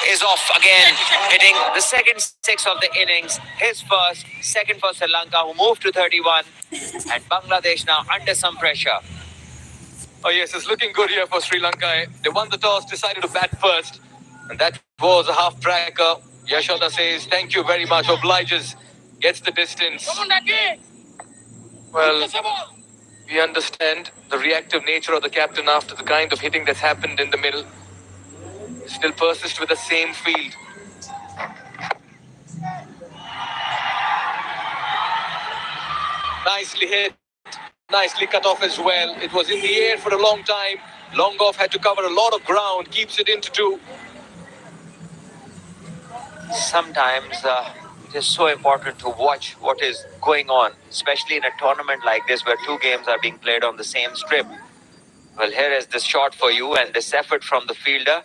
Is off again, hitting the second six of the innings. His second for Sri Lanka, who moved to 31, and Bangladesh now under some pressure. Oh yes, it's looking good here for Sri Lanka. They won the toss, decided to bat first, and that was a half tracker. Yashoda says, "Thank you very much," obliges, gets the distance. Well, we understand the reactive nature of the captain after the kind of hitting that's happened in the middle. Still persists with the same field. Nicely hit, nicely cut off as well. It was in the air for a long time. Long off had to cover a lot of ground, keeps it into two. Sometimes it is so important to watch what is going on, especially in a tournament like this where two games are being played on the same strip. Well, here is this shot for you and this effort from the fielder.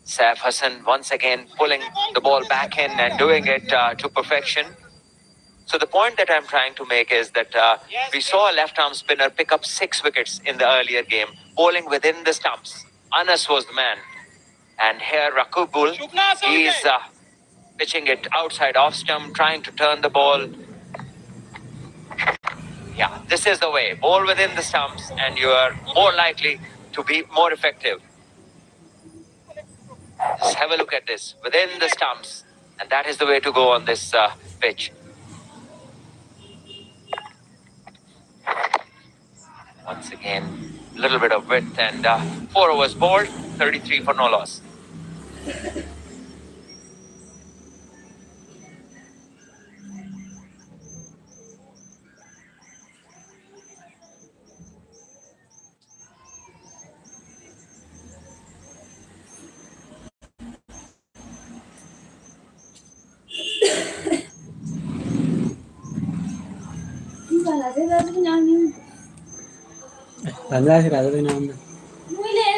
Saif Hassan once again pulling the ball back in and doing it to perfection. So the point that I'm trying to make is that we saw a left-arm spinner pick up 6 wickets in the earlier game, bowling within the stumps. Anas was the man. And here Rakubul, he's pitching it outside off stump, trying to turn the ball. Yeah, this is the way. Bowl within the stumps and you are more likely to be more effective. Just have a look at this. Within the stumps. And that is the way to go on this pitch. Once again, a little bit of width and 4 overs bowled, 33 for no loss. Bangladesh राजा का नाम है। मुझे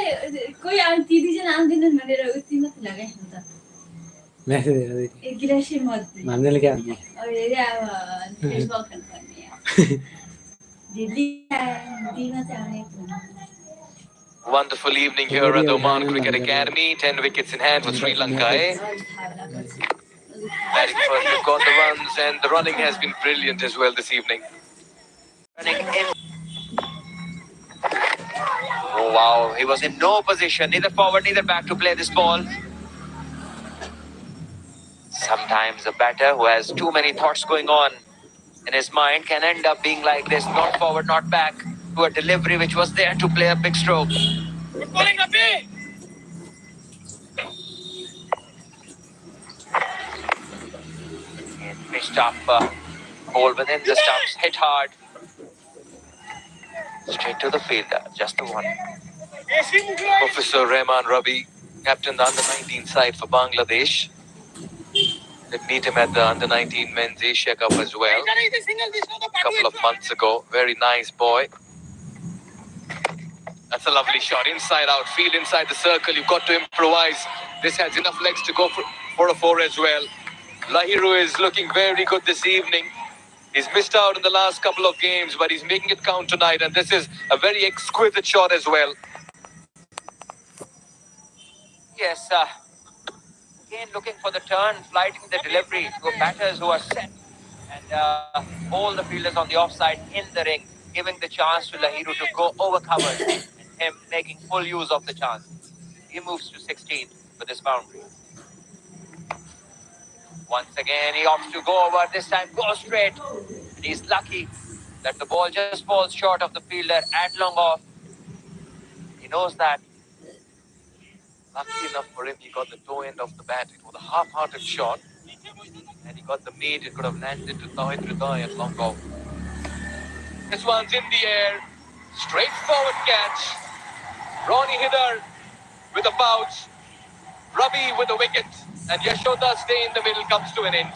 कोई aunty दी जन aunty ने मेरे रोटी मत लगे होता। मैं से दे रही। एक गिलास ही मत दे। मानने लगे आप। और ये फेसबुक करने हैं। दीदी मत आने को। Wonderful evening here at the Oman Cricket Academy. 10 wickets in hand for Sri Lanka. Batting first, they've got the runs, and the running has been brilliant as well this evening. Running in. Oh wow, he was in no position, neither forward, neither back to play this ball. Sometimes a batter who has too many thoughts going on in his mind can end up being like this, not forward, not back, to a delivery which was there to play a big stroke. Pitched up, ball within the stumps, hit hard. Straight to the fielder, just the one. Professor Rehman Rabi, captain the under-19 side for Bangladesh. Did meet him at the under-19 Men's Asia Cup as well. A couple of months ago. Very nice boy. That's a lovely shot. Inside out, field inside the circle. You've got to improvise. This has enough legs to go for a 4 as well. Lahiru is looking very good this evening. He's missed out in the last couple of games, but he's making it count tonight. And this is a very exquisite shot as well. Yes, again looking for the turn, flighting the delivery to batters who are set. And all the fielders on the offside in the ring, giving the chance to Lahiru to go over covers. And him making full use of the chance. He moves to 16 for this boundary. Once again, he opts to go over, this time go straight. And he's lucky that the ball just falls short of the fielder at long off. He knows that. Lucky enough for him, he got the toe end of the bat. It was a half-hearted shot. And he got the meat. It could have landed to Tawhid Ridai at long off. This one's in the air. Straightforward catch. Ronnie Hidar with a bounce. Ravi with a wicket. And Yashoda's stay in the middle comes to an end.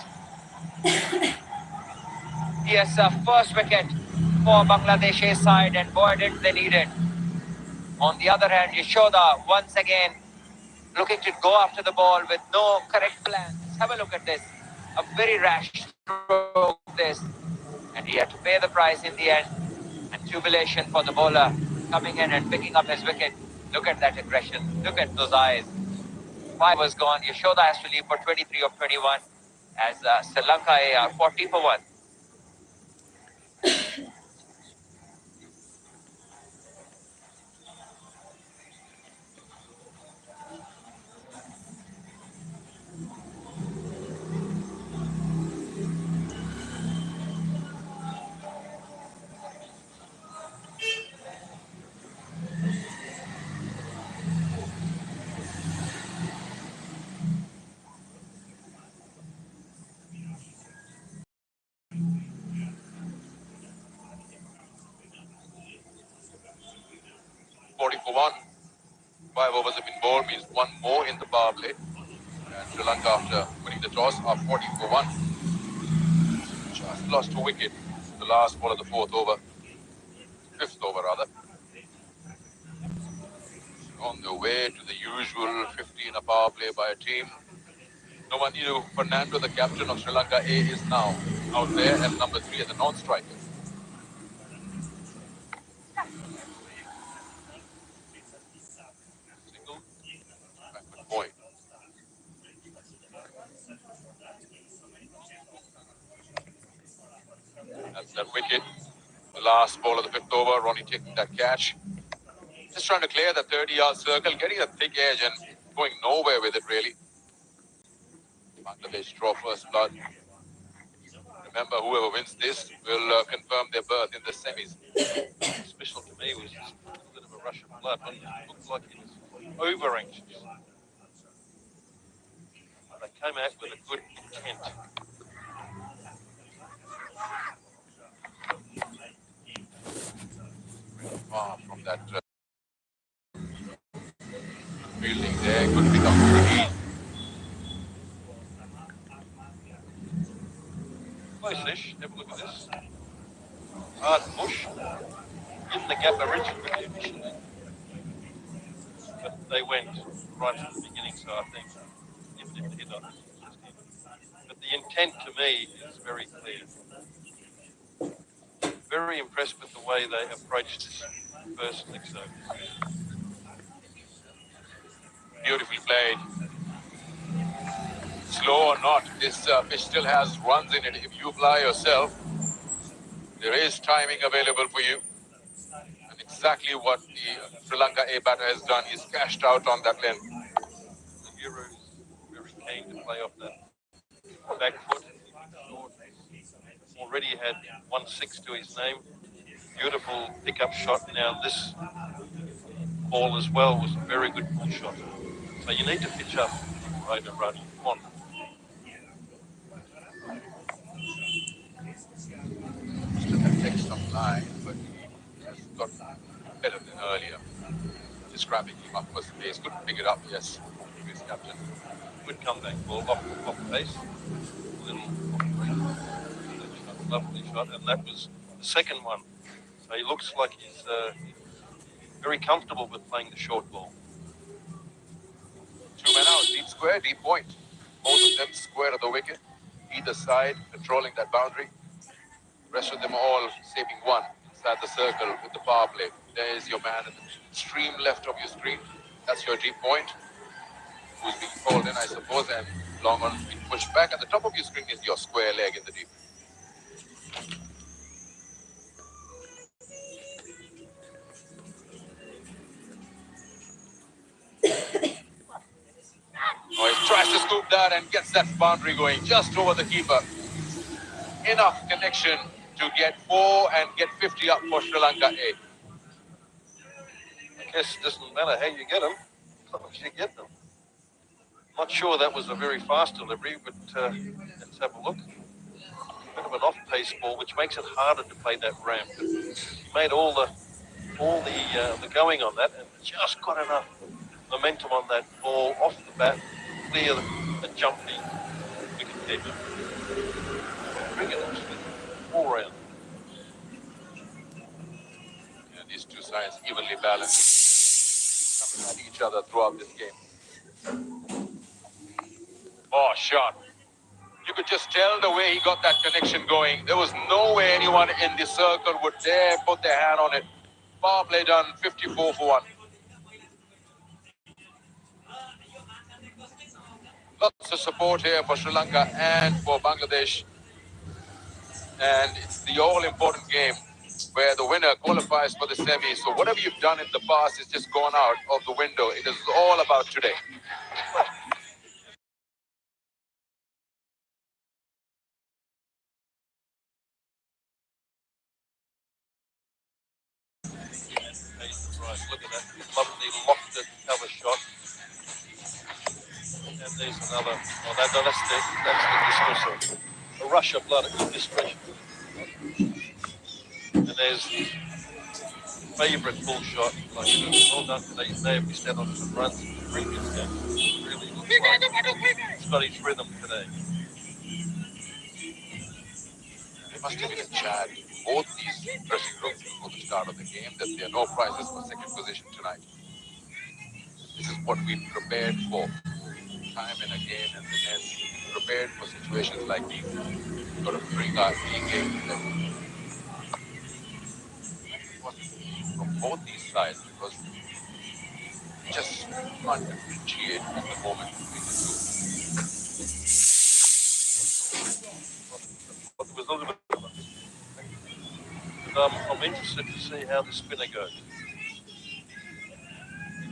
Yes, first wicket for Bangladesh's side, and boy did they need it. On the other hand, Yashoda once again looking to go after the ball with no correct plan. Have a look at this. A very rash stroke this. And he had to pay the price in the end. And jubilation for the bowler coming in and picking up his wicket. Look at that aggression. Look at those eyes. 5 was gone. Yashoda has to leave for 23 of 21 as Sri Lanka are 40 for 1. 40 for 1. 5 overs have been bowled, means one more in the power play. And Sri Lanka, after winning the toss, are 40 for 1. Just lost a wicket. The last ball of the fifth over rather. On the way to the usual 50 in a power play by a team. No one knew Fernando, the captain of Sri Lanka A, is now out there at number 3 as a non-striker. Single, backward point. That's that wicket. The last ball of the fifth over, Ronnie taking that catch. Just trying to clear the 30-yard circle, getting a thick edge and going nowhere with it really. Bangladesh draw first blood. Remember, whoever wins this will confirm their berth in the semis. Special to me was just a little bit of a rush of blood. It looked like he was over anxious. They came out with a good intent. Far from that fielding there, could pick up pretty. Close-ish. Have a look at this. Hard push. In the gap originally. But they went right from the beginning, so I think if it hit on it, just hit. But the intent to me is very clear. Very impressed with the way they approached this first 6 overs. Beautifully played. Slow or not, this pitch still has runs in it. If you fly yourself, there is timing available for you. And exactly what the Sri Lanka A batter has done is cashed out on that length. The Hero is very keen to play off that back foot. Already had 1-6 to his name. Beautiful pickup shot. Now this ball as well was a very good pull shot. So you need to pitch up right and run. Come on. Still can take some line, but he has got better than earlier. Just grabbing him up was the pace. Couldn't pick it up, yes. His captain. Good comeback ball off pace. Little lovely shot, and that was the second one. So he looks like he's very comfortable with playing the short ball. 2 men out, deep square, deep point. Both of them square of the wicket. Either side controlling that boundary. Rest of them all saving one inside the circle with the power play. There is your man at the extreme left of your screen. That's your deep point. Who's being called in, I suppose, and long on being pushed back. At the top of your screen is your square leg in the deep. Oh, he tries to scoop that and gets that boundary going just over the keeper. Enough connection to get 4 and get 50 up for Sri Lanka A. I guess it doesn't matter how you get them, as long as you get them. Not sure that was a very fast delivery, but let's have a look. Bit of an off-pace ball, which makes it harder to play that ramp. But he made all the going on that, and just got enough momentum on that ball off the bat, clear the jumpy wicket keeper. Bring it actually all round. Yeah, these two sides evenly balanced. Coming at each other throughout this game. Oh, shot. You could just tell the way he got that connection going. There was no way anyone in the circle would dare put their hand on it. Power play done, 54 for 1. lots of support here for Sri Lanka and for Bangladesh. And it's the all-important game where the winner qualifies for the semi. So whatever you've done in the past is just gone out of the window. It is all about today. Right, look at that lovely lofted cover shot. And there's another. Oh, that's the dismissal. A rush of blood at discretion. And there's favourite bull shot. Like, well done today. He may have missed out on some runs in the previous game. It really looks like he's got his rhythm today. There must have been a chat in both these dressing rooms before the start of the game that there are no prizes for second position tonight. This is what we prepared for time and again and again. Prepared for situations like these. We've got to bring our A game level. From both these sides, because we just can't differentiate at the moment between the two. But there was a little bit of it. I'm interested to see how the spinner goes.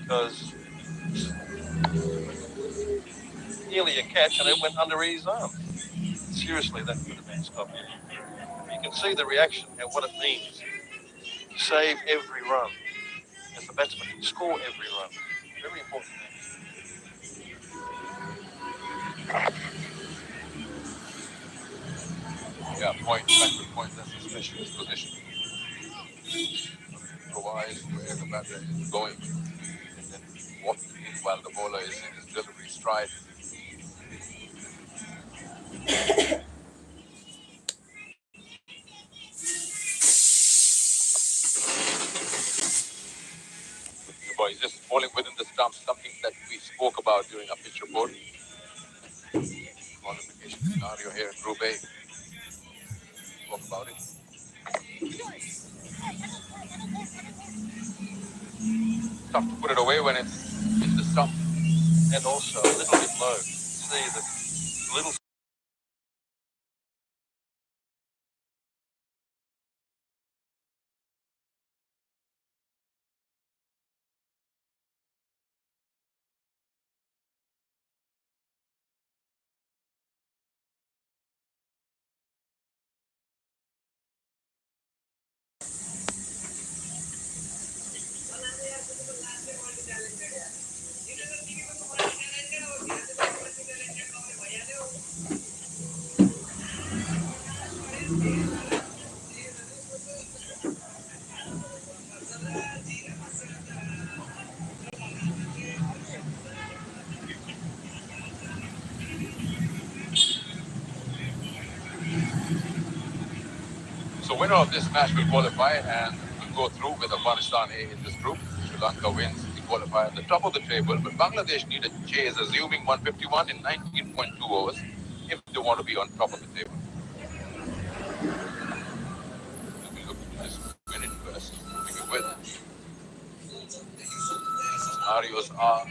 Because nearly a catch and it went under his arm. Seriously, that could have been stopped. You can see the reaction and what it means. You save every run. As a batsman, you score every run. Very important thing. Yeah, backward point, that's a specialist position. Improvise where the batter is going and then walk in while the bowler is in his delivery stride. The boy is just falling within the stumps, something that we spoke about during our pitch report. Qualification scenario here in Group A. Talk about it. Tough to put it away when it's in the stump. And also a little bit low. See the little. So winner of this match will qualify and will go through with Afghanistan A in this group. Sri Lanka wins the qualifier at the top of the table, but Bangladesh need a chase, assuming 151 in 19.2 overs if they want to be on top of the table. We look to just win it first, moving it with. Scenarios are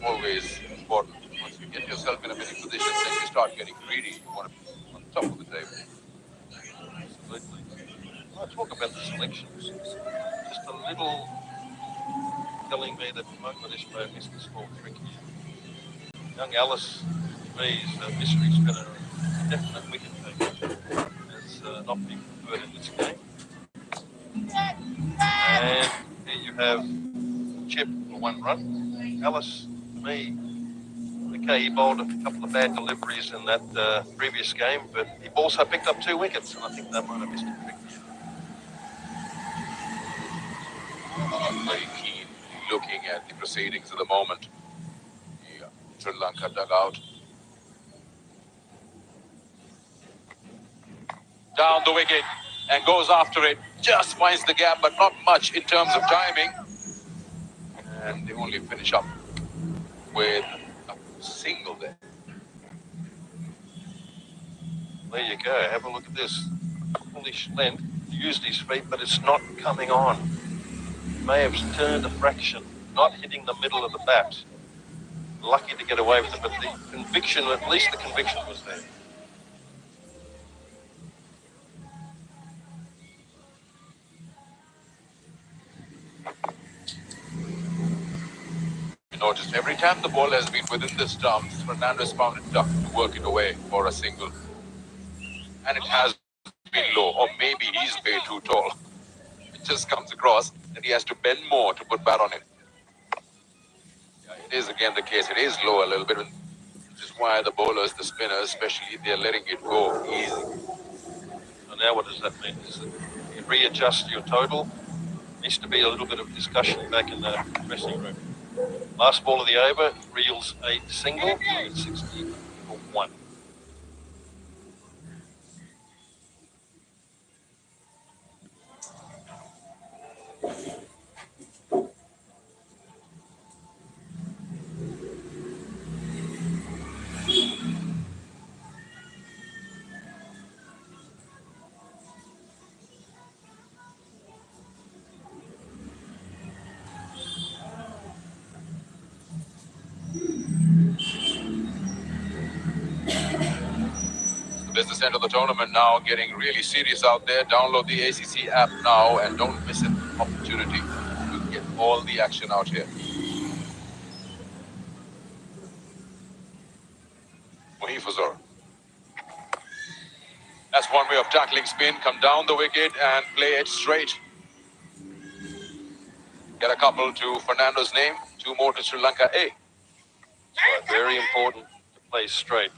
always important. Once you get yourself in a winning position, then you start getting greedy. You want to be on top of the table. Absolutely. When I talk about the selections, just a little telling me that Bangladesh may have missed a small trick here. Young Alice, to me, is a mystery spinner, a definite wicket taker. Has not been preferred in this game. And here you have Chip for one run. Alice, to me, okay, he bowled a couple of bad deliveries in that previous game, but he also picked up 2 wickets, and I think they might have missed a trick. Very keen looking at the proceedings at the moment. The Sri Lanka dugout. Down the wicket and goes after it. Just finds the gap, but not much in terms of timing. And they only finish up with a single there. There you go. Have a look at this. Foolish length. Used his feet, but it's not coming on. May have turned a fraction, not hitting the middle of the bat. lucky to get away with it, but the conviction, at least the conviction was there. You notice every time the ball has been within the stumps, Fernando's found it tough to work it away for a single. And it has been low, or maybe he's way too tall. It just comes across that he has to bend more to put bat on it. Yeah, it is again the case. It is low a little bit, which is why the bowlers, the spinners, especially, they're letting it go easy. So now what does that mean? Is that you readjust your total? Needs to be a little bit of discussion back in the dressing room. Last ball of the over, reels a single, at 60 for 1. Business end of the tournament now, getting really serious out there. Download the ACC app now and don't miss an opportunity to get all the action out here. Mohifazor. That's one way of tackling spin. Come down the wicket and play it straight. Get a couple to Fernando's name, 2 more to Sri Lanka A. So very important to play straight.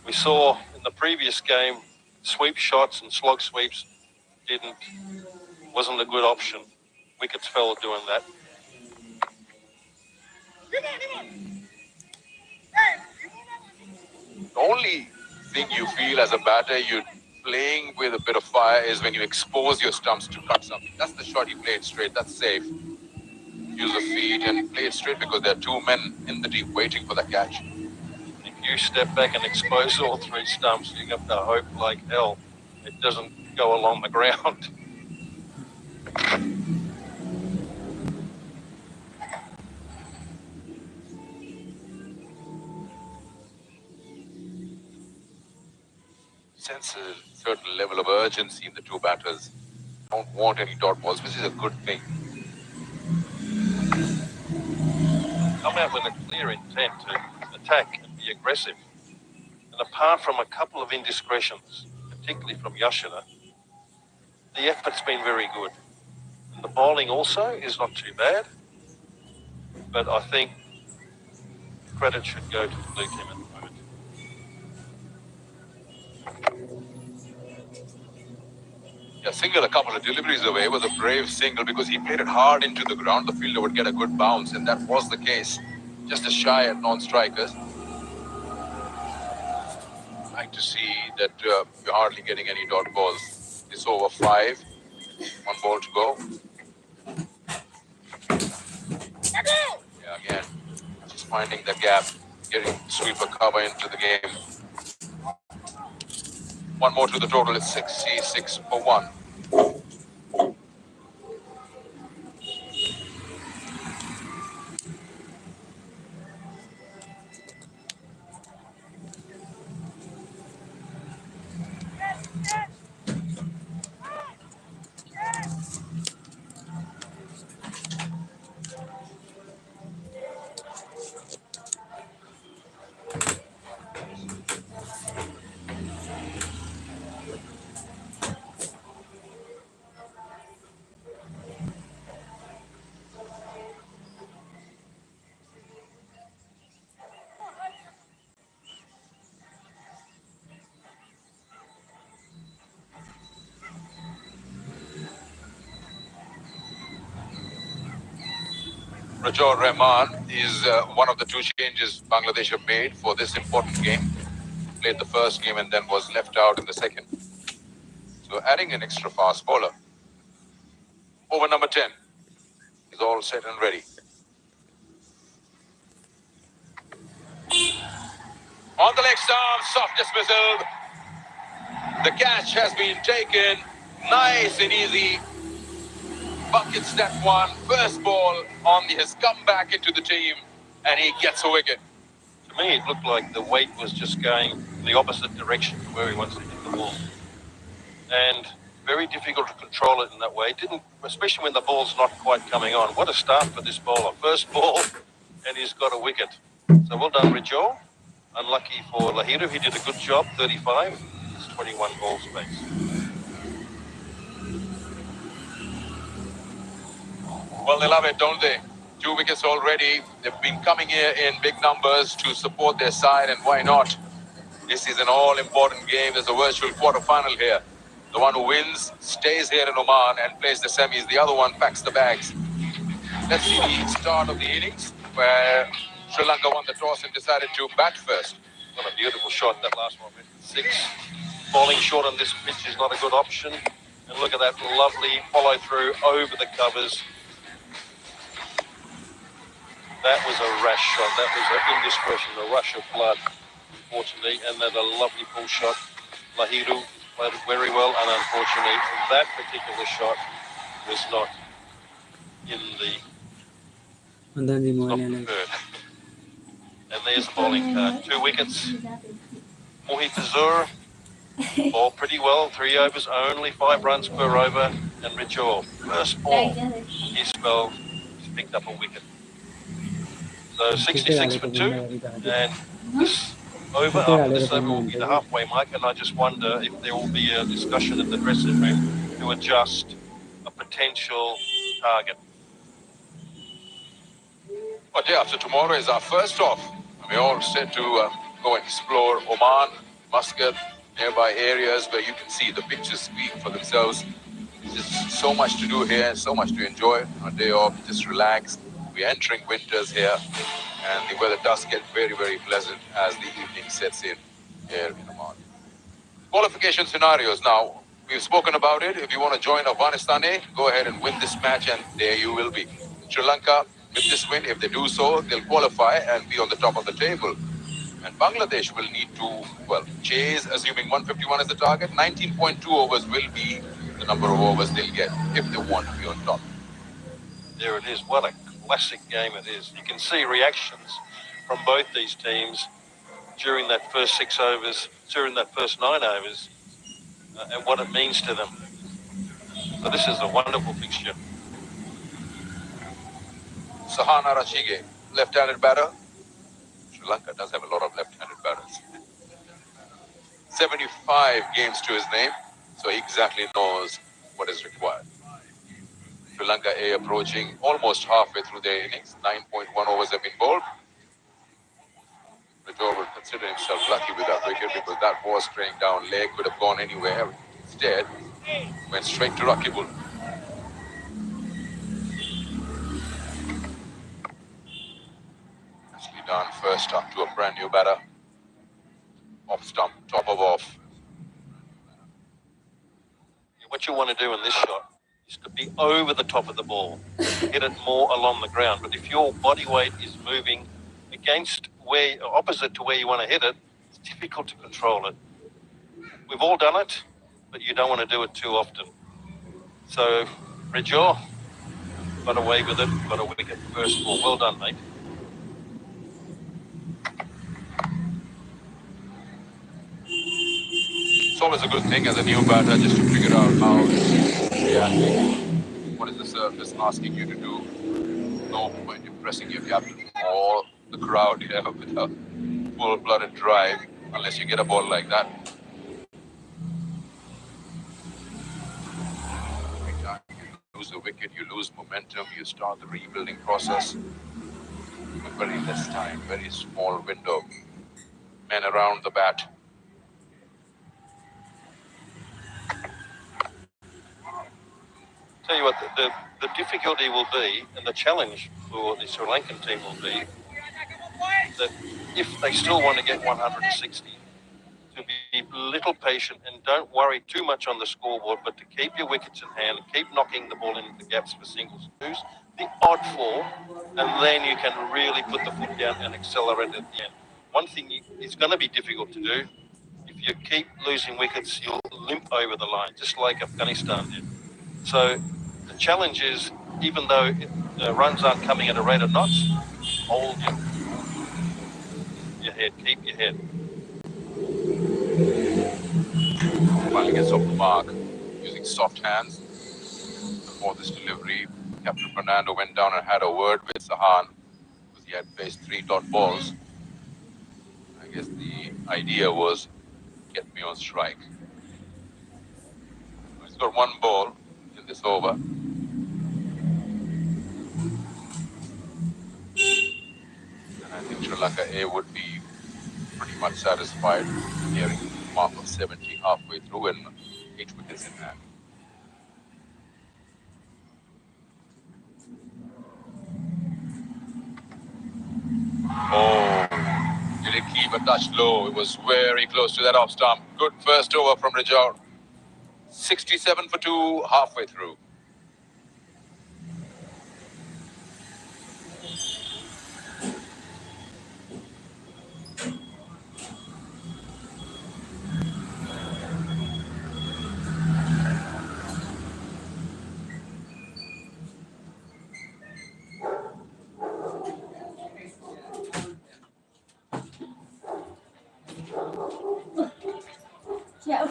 We saw in the previous game, sweep shots and slog sweeps wasn't a good option. Wickets fell doing that. The only thing you feel as a batter, you're playing with a bit of fire, is when you expose your stumps to cut something. That's the shot. You play it straight. That's safe. Use the feet and play it straight because there are 2 men in the deep waiting for the catch. If you step back and expose all 3 stumps, you have to hope like hell it doesn't go along the ground. Sense a certain level of urgency in the 2 batters. Don't want any dot balls, which is a good thing. Come out with a clear intent to attack and be aggressive. And apart from a couple of indiscretions, particularly from Yashina, the effort's been very good. And the bowling also is not too bad. But I think credit should go to the blue team at the moment. Yeah, single a couple of deliveries away was a brave single because he played it hard into the ground. The fielder would get a good bounce, and that was the case. Just a shy at non-strikers. Like to see that you're hardly getting any dot balls. It's over 5. 1 ball to go. Yeah, again, just finding the gap, getting sweeper cover into the game. 1 more to the total. It's 66 for 1. Rajor Rahman is one of the 2 changes Bangladesh have made for this important game. Played the first game and then was left out in the second. So adding an extra fast bowler. Over number 10 is all set and ready. On the leg stump, soft dismissal. The catch has been taken. Nice and easy. Buckets that one. First ball on his comeback into the team. and he gets a wicket. To me, it looked like the weight was just going the opposite direction to where he wants to hit the ball. And very difficult to control it in that way. Didn't, especially when the ball's not quite coming on. What a start for this bowler. First ball, and he's got a wicket. So well done, Rijol. Unlucky for Lahiru. He did a good job, 35. It's 21 balls space. Well, they love it, don't they? 2 wickets already. They've been coming here in big numbers to support their side, and why not? This is an all-important game. There's a virtual quarter-final here. The one who wins stays here in Oman and plays the semis. The other one packs the bags. Let's see the start of the innings, where Sri Lanka won the toss and decided to bat first. What a beautiful shot, that last one. 6. Bowling short on this pitch is not a good option. And look at that lovely follow-through over the covers. That was a rash shot. That was an indiscretion, a rush of blood, unfortunately. And then a lovely pull shot. Lahiru played it very well, and unfortunately, that particular shot was not in the Mandanji not Mohan preferred. And there's the bowling card. 2 wickets. Mohit Azur bowled pretty well. 3 overs only, 5 runs per over. And Rijol, first ball, he spelled, he's picked up a wicket. So 66 for 2, and this over after this over will be the halfway mark, and I just wonder if there will be a discussion in the dressing room to adjust a potential target. Well, day after tomorrow is our first off. We're all set to go and explore Oman, Muscat, nearby areas where you can see the pictures speak for themselves. There's just so much to do here, so much to enjoy on a day off, just relax. We're entering winters here, and the weather does get very, very pleasant as the evening sets in here in Oman. Qualification scenarios now. We've spoken about it. If you want to join Afghanistan A, go ahead and win this match, and there you will be. Sri Lanka, with this win, if they do so, they'll qualify and be on the top of the table. And Bangladesh will need to, well, chase, assuming 151 is the target, 19.2 overs will be the number of overs they'll get if they want to be on top. There it is. What a classic game it is. You can see reactions from both these teams during that first 6 overs, during that first 9 overs, and what it means to them. So this is a wonderful fixture. Sahana Rachige, left-handed batter. Sri Lanka does have a lot of left-handed batters. 75 games to his name, so he exactly knows what is required. Sri Lanka A approaching almost halfway through their innings. 9.1 overs have been bowled. Rijol will consider himself lucky with that wicket because that was straying down leg, could have gone anywhere. Instead, went straight to Rakibul. Nicely done. First up to a brand new batter. Off stump, top of off. What you want to do in this shot is to be over the top of the ball, hit it more along the ground. But if your body weight is moving against where, opposite to where you want to hit it, it's difficult to control it. We've all done it, but you don't want to do it too often. So, Rijol got away with it, got a wicket first ball. Well done, mate. It's always a good thing as a new batter just to figure out how it's reacting. What is the surface asking you to do? No point in pressing your captain or the crowd here with a full-blooded drive unless you get a ball like that. Every time you lose a wicket, you lose momentum, you start the rebuilding process. With very less time, very small window. Men around the bat. Tell you what, the difficulty will be, and the challenge for the Sri Lankan team will be, that if they still want to get 160, to be a little patient and don't worry too much on the scoreboard, but to keep your wickets in hand, keep knocking the ball into the gaps for singles. Choose the odd fall, and then you can really put the foot down and accelerate at the end. One thing it's going to be difficult to do, if you keep losing wickets, you'll limp over the line, just like Afghanistan did. So the challenge is, even though runs aren't coming at a rate of knots, hold your your head. Keep your head. Finally gets off the mark using soft hands. Before this delivery, Captain Fernando went down and had a word with Sahan because he had faced 3 dot balls. I guess the idea was get me on strike. He's got 1 ball in this over. And I think Sri Lanka A would be pretty much satisfied nearing the mark of 70 halfway through and 8 wickets in hand. Oh, did it keep a touch low? It was very close to that off stump. Good first over from Rajour. 67 for 2 halfway through. Yeah.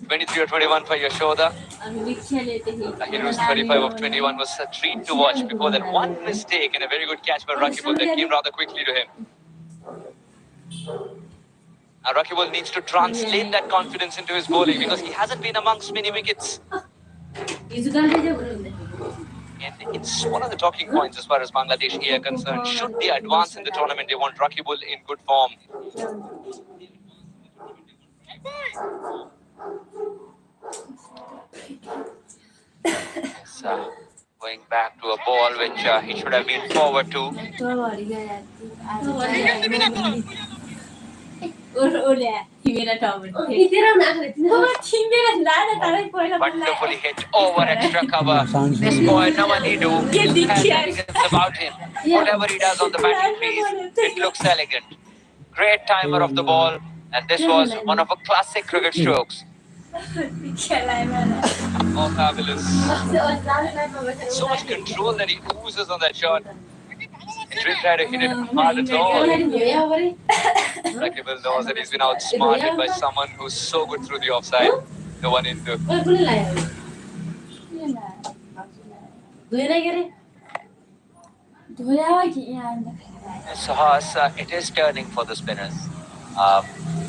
23 or 21 for Yashoda. Hiru's 35 of 21 was a treat to watch. Before that, one mistake and a very good catch by Rakibul that came rather quickly to him. And Rakibul needs to translate that confidence into his bowling because he hasn't been amongst many wickets. And it's one of the talking points as far as Bangladesh are concerned. Should they advance in the tournament, they want Rakibul in good form. It's, going back to a ball which he should have been forward to. Wonderfully hit over extra cover. This boy, Nawanidu, has elegance about him. Whatever he does on the batting crease, it looks elegant. Great timer of the ball, and this was one of a classic cricket strokes. Oh, fabulous. So much control that he oozes on that shot. He didn't try to hit it hard at all. Rakibul knows that he's been outsmarted by someone who's so good through the offside. The one into. Sahas, it is turning for the spinners.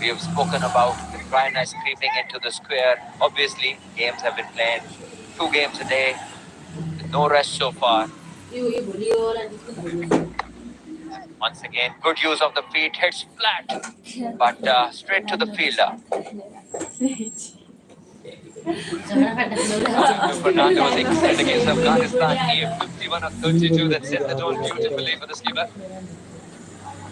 We have spoken about the dryness creeping into the square. Obviously, games have been played 2 games a day, with no rest so far. Once again, good use of the feet, hits flat, but straight to the fielder. Fernando was excellent against Afghanistan. He had 51 of 32 that set the tone beautifully for the skipper.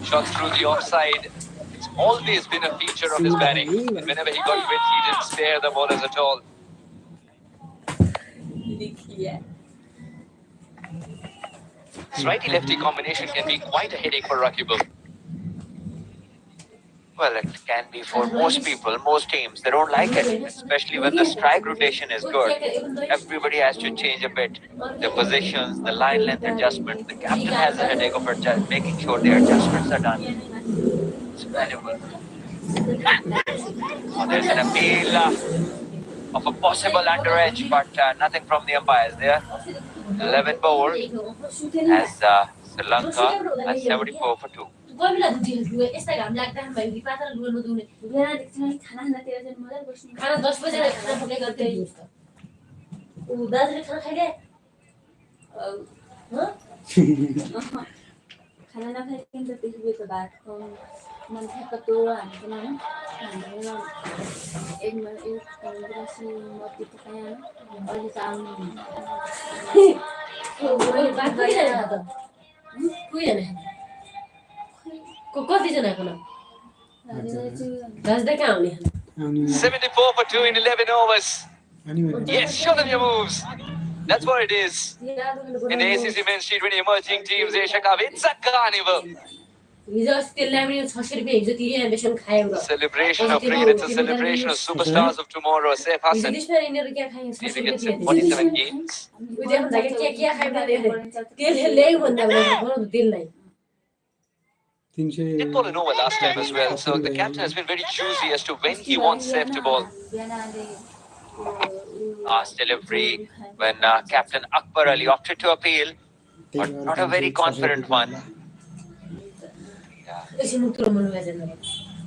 Shots through the offside. It's always been a feature of his batting. And whenever he got hit, he didn't spare the bowlers at all. This righty-lefty combination can be quite a headache for Rakibul. Well, it can be for most people, most teams. They don't like it, especially when the strike rotation is good. Everybody has to change a bit. The positions, the line length adjustment. The captain has a headache of making sure the adjustments are done. It's valuable. Oh, there's an appeal of a possible under edge, but nothing from the umpires there. 11 bowled as Sri Lanka at 74 for 2. Anyway, 74 for 2 in 11 overs. Yes, show them your moves. That's what it is. In the ACC Men's T20 Emerging Teams Asia Cup, it's a carnival. Celebration of Reed. It's a celebration of superstars of tomorrow. Saif Hassan. If he gets in 47 games. Did ball an over last time as well, so the captain has been very choosy as to when he wants Saif to ball. Still a free when Captain Akbar Ali opted to appeal, but not a very confident one.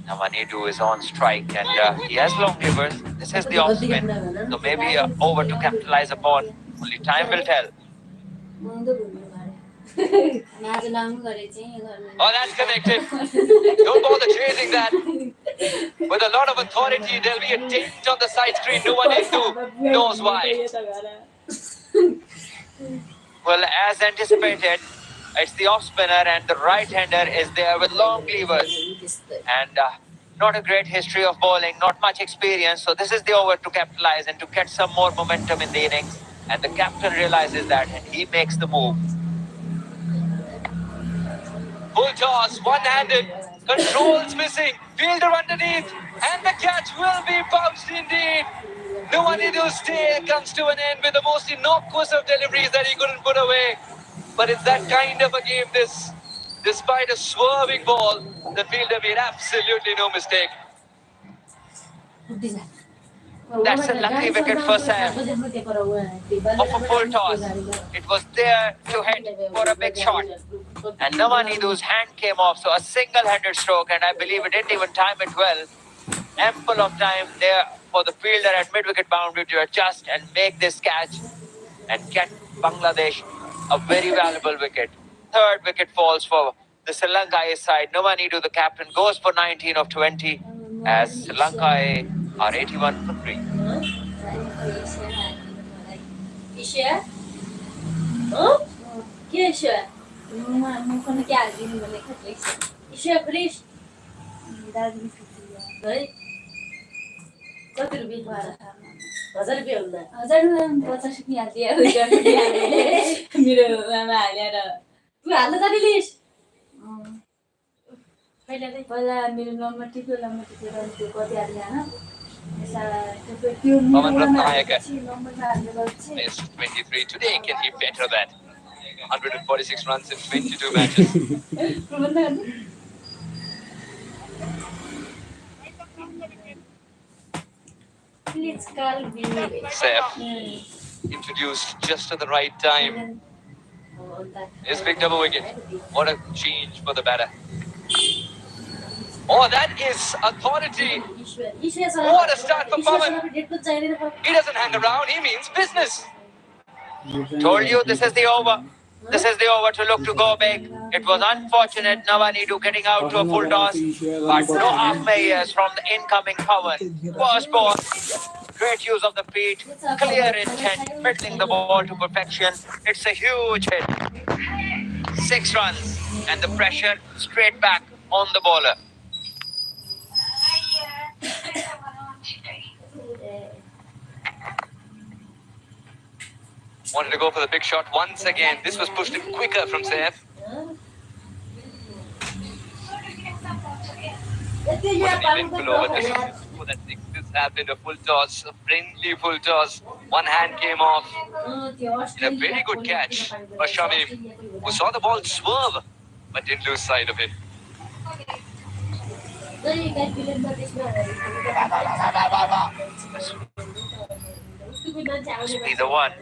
Nawanidu is on strike and he has long levers. This is the off spin, so maybe over to capitalize upon. Only time will tell. Oh, that's connected. Don't bother chasing that. With a lot of authority, there'll be a dent on the side screen. No one knows why. Well, as anticipated, it's the off spinner and the right-hander is there with long levers. And not a great history of bowling, not much experience. So this is the over to capitalize and to get some more momentum in the innings. And the captain realizes that and he makes the move. Full toss, one-handed, controls missing, fielder underneath, and the catch will be bounced indeed. Nuwanidu's day comes to an end with the most innocuous of deliveries that he couldn't put away. But it's that kind of a game this. Despite a swerving ball, the fielder made absolutely no mistake. That's a lucky wicket for Sam. Of a full toss. It was there to hit for a big shot. And Nawanidu's hand came off, so a single-handed stroke, and I believe it didn't even time it well. Ample of time there for the fielder at mid-wicket boundary to adjust and make this catch and get Bangladesh a very valuable wicket. Third wicket falls for the Sri Lanka A side. Nawanidu, the captain, goes for 19 of 20 as Sri Lanka A are 81 for 3. Isha? Oh? Isha? Isha, please. कति रुपियाँ 1000 रुपियाँ हुँदा 1050 रुपियाँ हाल्दिए मेरो आमा हालेर तु हाल्न जानिलिस् पहिला मेरो नम्बर टिप्यो त्यो कति हाल्ने हैन त्यो नम्बरमा हाल्ने Is 23 today. Can he better that? 146 runs in 22 matches. Saif introduced just at the right time. His big double wicket. What a change for the batter. Oh, that is authority. What a start for Pawan. He doesn't hang around. He means business. Told you this is the over. This is the over to look to go big. It was unfortunate Nawanidu getting out to a full toss, but no half mayors from the incoming Pawan. First ball, great use of the feet, clear intent, middling the ball to perfection. It's a huge hit. 6 runs, and the pressure straight back on the bowler. Wanted to go for the big shot once again. This was pushed in quicker from Saif. This happened, a full toss, a friendly full toss. One hand came off. In a very good catch for Shamim, who saw the ball swerve, but didn't lose sight of it. Must be the one.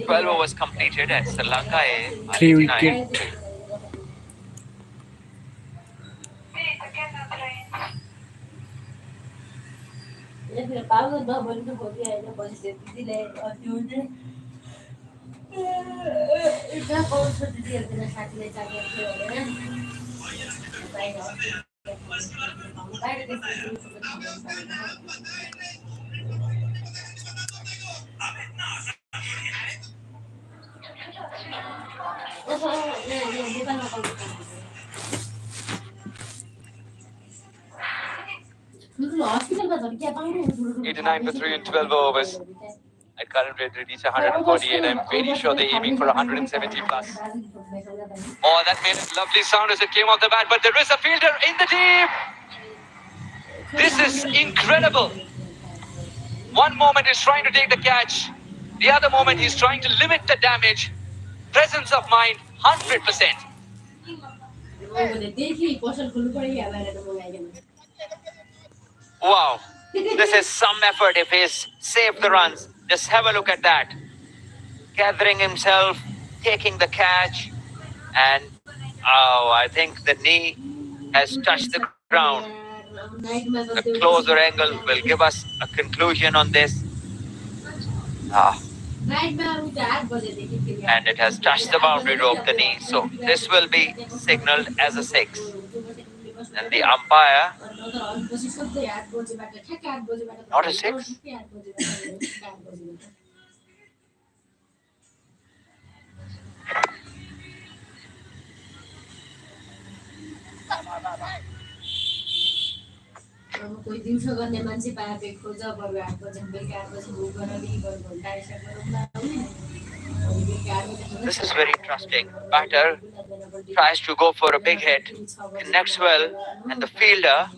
12 overs completed at Sri Lanka A. 3 wicket. Eight 89 for 3 in 12 overs. At current rate, they reach 148. I'm very sure they're aiming for 170 plus. Oh, that made a lovely sound as it came off the bat, but there is a fielder in the deep. This is incredible. One moment he's trying to take the catch. The other moment he's trying to limit the damage. Presence of mind, 100%. Wow, this is some effort if he's saved the runs. Just have a look at that. Gathering himself, taking the catch, and oh, I think the knee has touched the ground. The closer angle will give us a conclusion on this. And it has touched the boundary rope, the knee. So this will be signaled as a 6. And the umpire, not a 6. कोही दिउँसो गर्ने मान्छे पाए खोज बरु 8 बजे बेलुका 8 बजे भोक गर्ने बरु घन्टा हिसाब गरौँला This is very interesting. Batter tries to go for a big hit, connects well, and the fielder,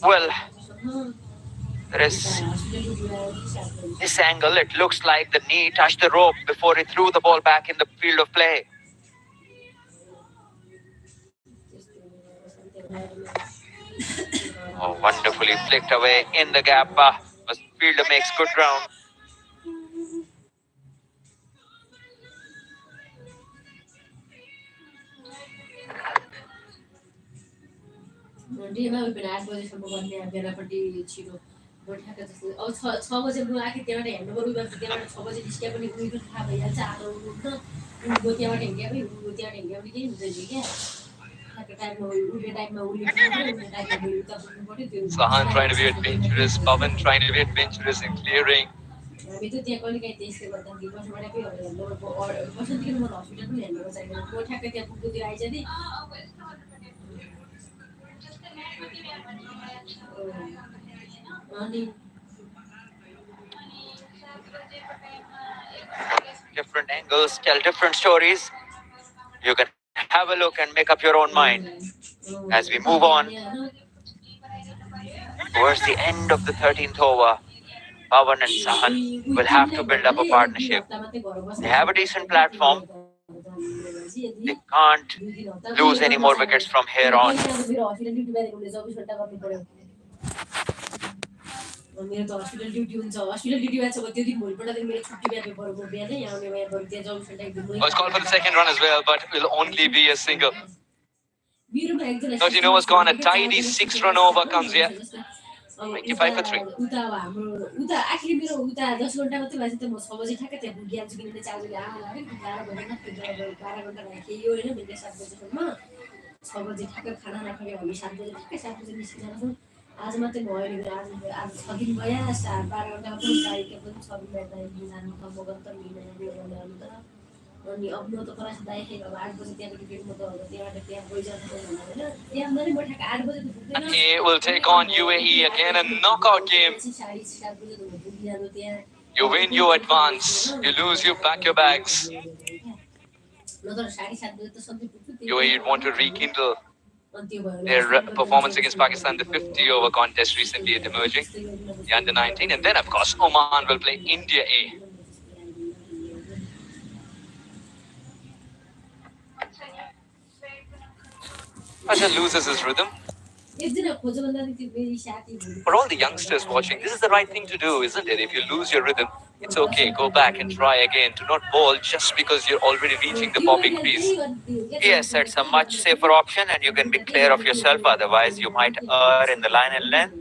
well, there is this angle. It looks like the knee touched the rope before he threw the ball back in the field of play. Oh, wonderfully flicked away in the gap. The fielder makes good ground. डेमा पनि 8 बजेसम्म गर्ने बेलापट्टि छिटो बैठका जस्तो अब 6 बजे म आके त्यहाँबाट हेर्नु पर्यो भने त्यहाँबाट 6 बजे निस्किए पनि उनीहरु थाहा भइहाल्छ आलो हुन्छ उनीहरु त्यहाँबाट हिँड्या पनि उनीहरु त्यहाँबाट हिँड्या पनि केही हुँदैन क्या Sahan trying to be adventurous, Pavan trying to be adventurous in clearing. हामी त त्यहाँ कहिलेकाहीँ त्यसले गर्दा बसबाट पनि हेर्नु बसन्तिको म हस्पिटल पनि हेर्नु चाहिदैन म ठ्याक्कै त्यहाँ पुग्छु त्यो आइजाने Different angles tell different stories. You can have a look and make up your own mind. As we move on towards the end of the 13th over, Pavan and Sahan will have to build up a partnership. They have a decent platform. They can't lose any more wickets from here on. मेरो त hospital duty हुन्छ hospital duty भएको छ त्यो दिन भोलिपल्ट दिन मेरो छुट्टी बिहान पेपर म बिहानै आउने यहाँ बरु त्यहाँ जब सेन्टर घुम्नु Was called for the second run as well, but will only be a single. Don't you know what's gone? A tidy 6-run over comes here. 95 for 3. उता हाम्रो उता आखिर मेरो उता 10 घण्टा मात्रै भएछ त म 6 बजे ठ्याक्कै त्यहाँ पुगिहाल्छु किनभने चार्जले आमा लाग्यो 12 घण्टा मात्रै 12 घण्टा राखे यो हैन बेलुका 7 बजेसम्म 6 बजे ठ्याक्कै खाना नखाए हामी 7 बजे ठ्याक्कै 7 बजे निस्किन्छौँ आज मात्रै भयो नि आज 6 दिन भयो 12 घण्टा मात्रै चाहिएको पनि 6 दिन बेला जानु त मगन त मिल्दैन अनि त अनि अब म त क्लास दाइखेको अब 8 बजे त्यहाँको टिकट म त त्यहाँबाट त्यहाँ गइजानु हैन त्यहाँ पनि म ठ्याक्कै 8 बजे त पुग्दैन He will take on UAE again, a knockout game. You win, you advance. You lose, you pack your bags. UAE want to rekindle their performance against Pakistan, the 50-over contest recently at emerging, the under-19, and then of course Oman will play India A. Pasha loses his rhythm. For all the youngsters watching, this is the right thing to do, isn't it? If you lose your rhythm, it's okay. Go back and try again. Do not bowl just because you're already reaching the popping crease. Yes, it's a much safer option and you can be clear of yourself. Otherwise, you might err in the line and length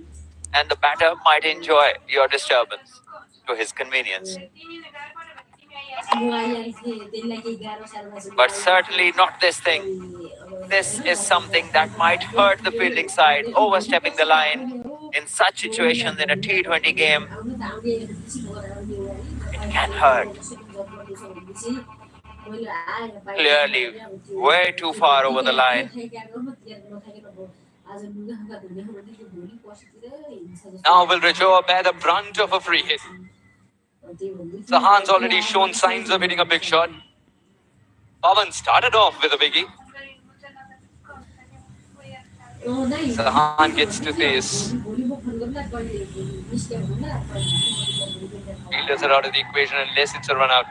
and the batter might enjoy your disturbance to his convenience. But certainly not this thing. This is something that might hurt the fielding side, overstepping the line. In such situations in a T20 game, it can hurt. Clearly, way too far over the line. Now will Rajoa bear the brunt of a free hit. Sahan's already shown signs of hitting a big shot. Pawan started off with a biggie. Sahan gets to this. Fielders are out of the equation unless it's a run out.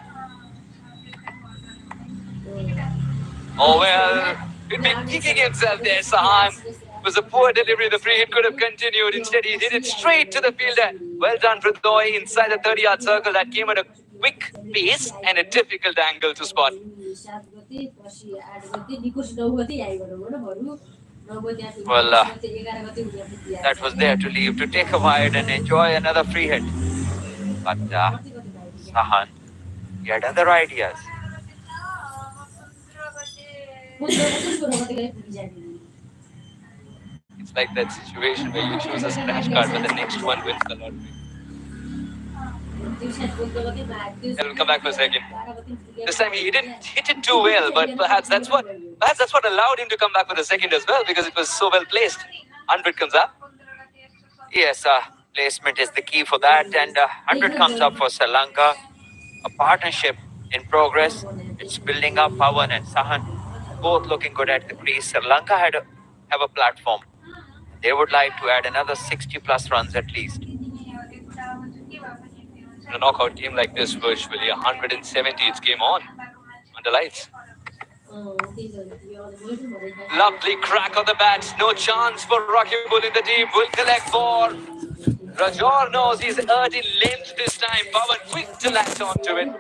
Oh well, he'd been kicking himself there, Sahan. It was a poor delivery. The free hit could have continued. Instead, he did it straight to the fielder. Well done, Hridoy, inside the 30-yard circle. That came at a quick pace and a difficult angle to spot. Well, that was there to leave, to take a wide and enjoy another free hit. But Sahan, he had other ideas. It's like that situation where you choose a scratch card, but the next one wins the lottery. He'll come back for a second. This time he didn't hit it too well, but perhaps that's what allowed him to come back for the second as well, because it was so well placed. 100 comes up. Yes, placement is the key for that, and 100 comes up for Sri Lanka. A partnership in progress. It's building up. Pawan and Sahan both looking good at the crease. Sri Lanka have a platform. They would like to add another 60 plus runs at least. In a knockout game like this, virtually 170, it's game on. Under lights. Lovely crack on the bat. No chance for Rakibul in the deep. Will collect four. Rajor knows he's earned in length this time. Pawan quick to latch onto it.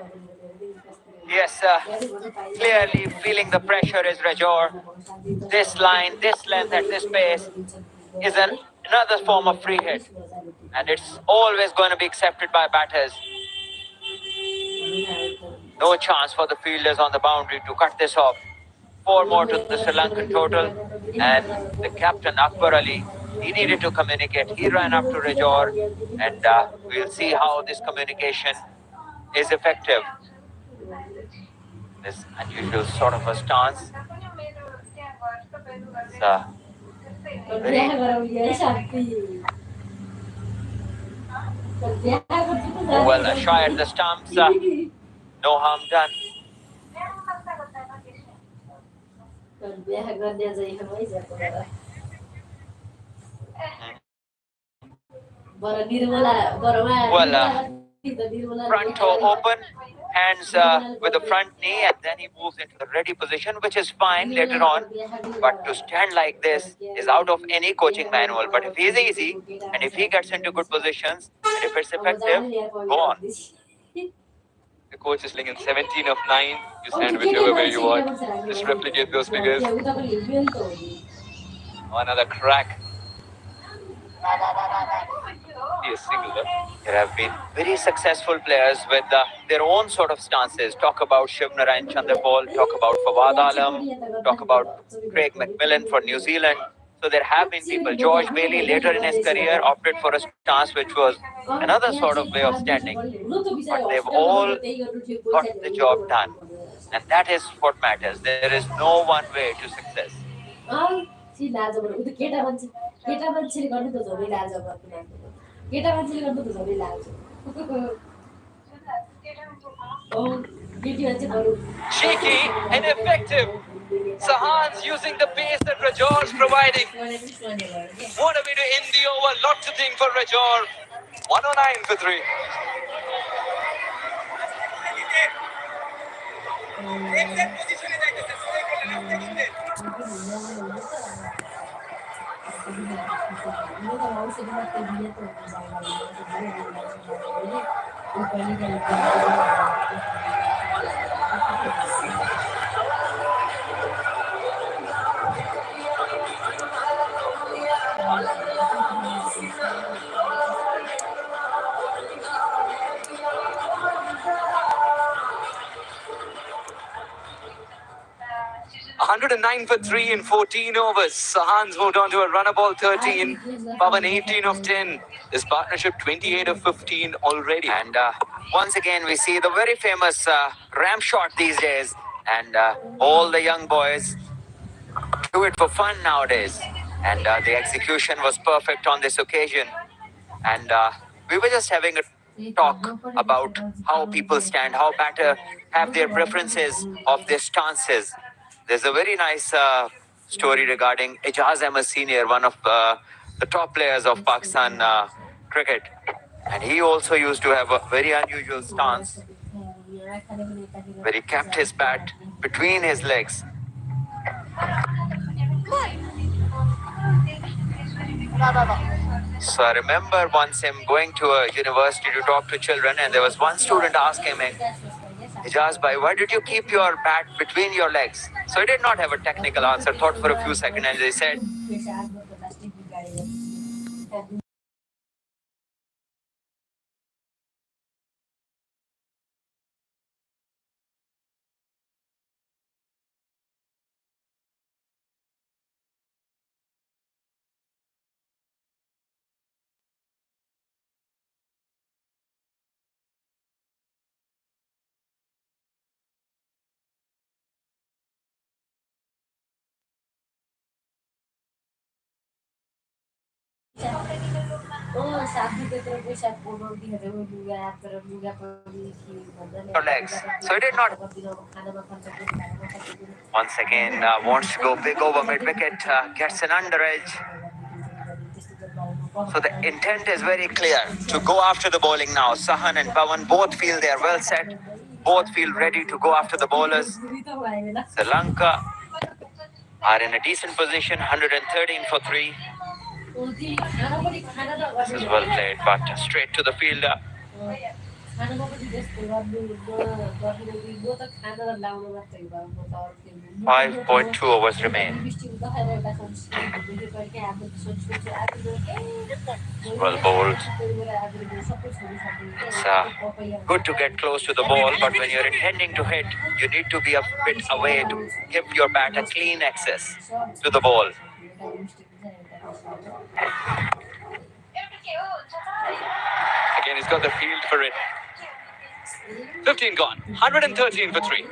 Yes, clearly feeling the pressure is Rajor. This line, this length at this pace is another form of free hit. And it's always going to be accepted by batters. No chance for the fielders on the boundary to cut this off. 4 more to the Sri Lankan total. And the captain, Akbar Ali, he needed to communicate. He ran up to Rajor. And we'll see how this communication is effective. This unusual sort of a stance. Well, shy at the stumps. No harm done. Well, front toe open, hands with the front knee, and then he moves into the ready position, which is fine later on. But to stand like this is out of any coaching manual. But if he's easy, and if he gets into good positions, and if it's effective, go on. The coach is playing in 17 of 9. You stand whichever way you want. Just replicate those figures. Another crack. He is single though. There have been very successful players with their own sort of stances. Talk about Shiv Narayan Chandrapal, talk about Fawad Alam, talk about Craig McMillan for New Zealand. So there have been people. George Bailey later in his career opted for a stance which was another sort of way of standing. But they've all got the job done. And that is what matters. There is no one way to success. Cheeky and effective. Sahan's using the pace that Rajor's providing. What a way to end the over. Lot to think for Rajor. 109 for 3. $109 for 3 in 14 overs. Sahan's moved on to a runner ball 13. Pawan 18 of 10. This partnership 28 of 15 already. And once again, we see the very famous ramp shot these days. And all the young boys do it for fun nowadays. And the execution was perfect on this occasion. And we were just having a talk about how people stand, how batter have their preferences of their stances. There's a very nice story regarding Ijaz Ahmed Senior, one of the top players of Pakistan cricket. And he also used to have a very unusual stance where he kept his bat between his legs. So I remember once him going to a university to talk to children, and there was one student asking him, Ijaz bhai, why did you keep your bat between your legs? So he did not have a technical answer, thought for a few seconds, and they said, your legs. So he did not. Once again, wants to go big over mid wicket, gets an under edge. So the intent is very clear to go after the bowling now. Sahan and Pawan both feel they are well set. Both feel ready to go after the bowlers. Sri Lanka are in a decent position, 113 for 3. This is well played, but straight to the fielder. 5.2 overs remain. Well bowled. It's good to get close to the ball, but when you're intending to hit, you need to be a bit away to give your bat a clean access to the ball. Again, he's got the field for it. 15 gone. 113 for 3.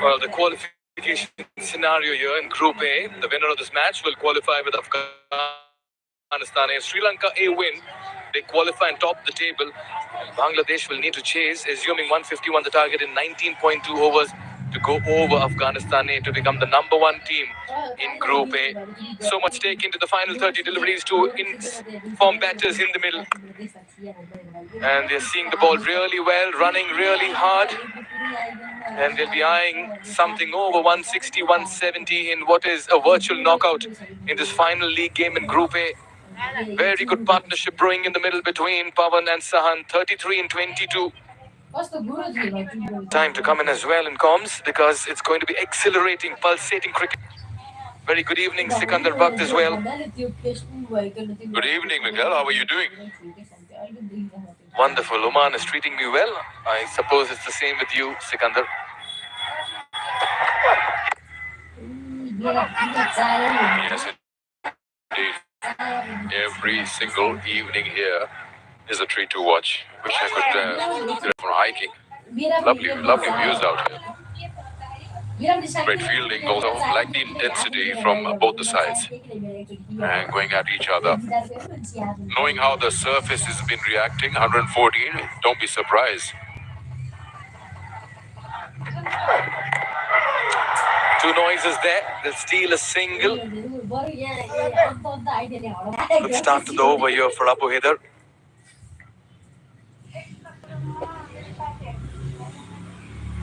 Well, the qualification scenario here in Group A, the winner of this match will qualify with Afghanistan. If Sri Lanka A win, they qualify and top the table. Bangladesh will need to chase, assuming 151 the target in 19.2 overs to go over Afghanistan A to become the #1 team in Group A. So much stake into the final 30 deliveries to inform batters in the middle. And they're seeing the ball really well, running really hard. And they'll be eyeing something over 160, 170 in what is a virtual knockout in this final league game in Group A. Very good partnership brewing in the middle between Pawan and Sahan, 33 and 22. Time to come in as well in comms because it's going to be exhilarating, pulsating cricket. Very good evening, Sikandar Bakt as well. Good evening, Miguel. How are you doing? Wonderful. Oman is treating me well. I suppose it's the same with you, Sikandar. Yes, indeed. Every single evening here is a treat to watch. Wish I could get for hiking. Lovely views out here. Great fielding also. Like the intensity from both the sides and going at each other. Knowing how the surface has been reacting, 114, don't be surprised. Two noises there. They'll steal a single. Good start to the over here for Abu Haider.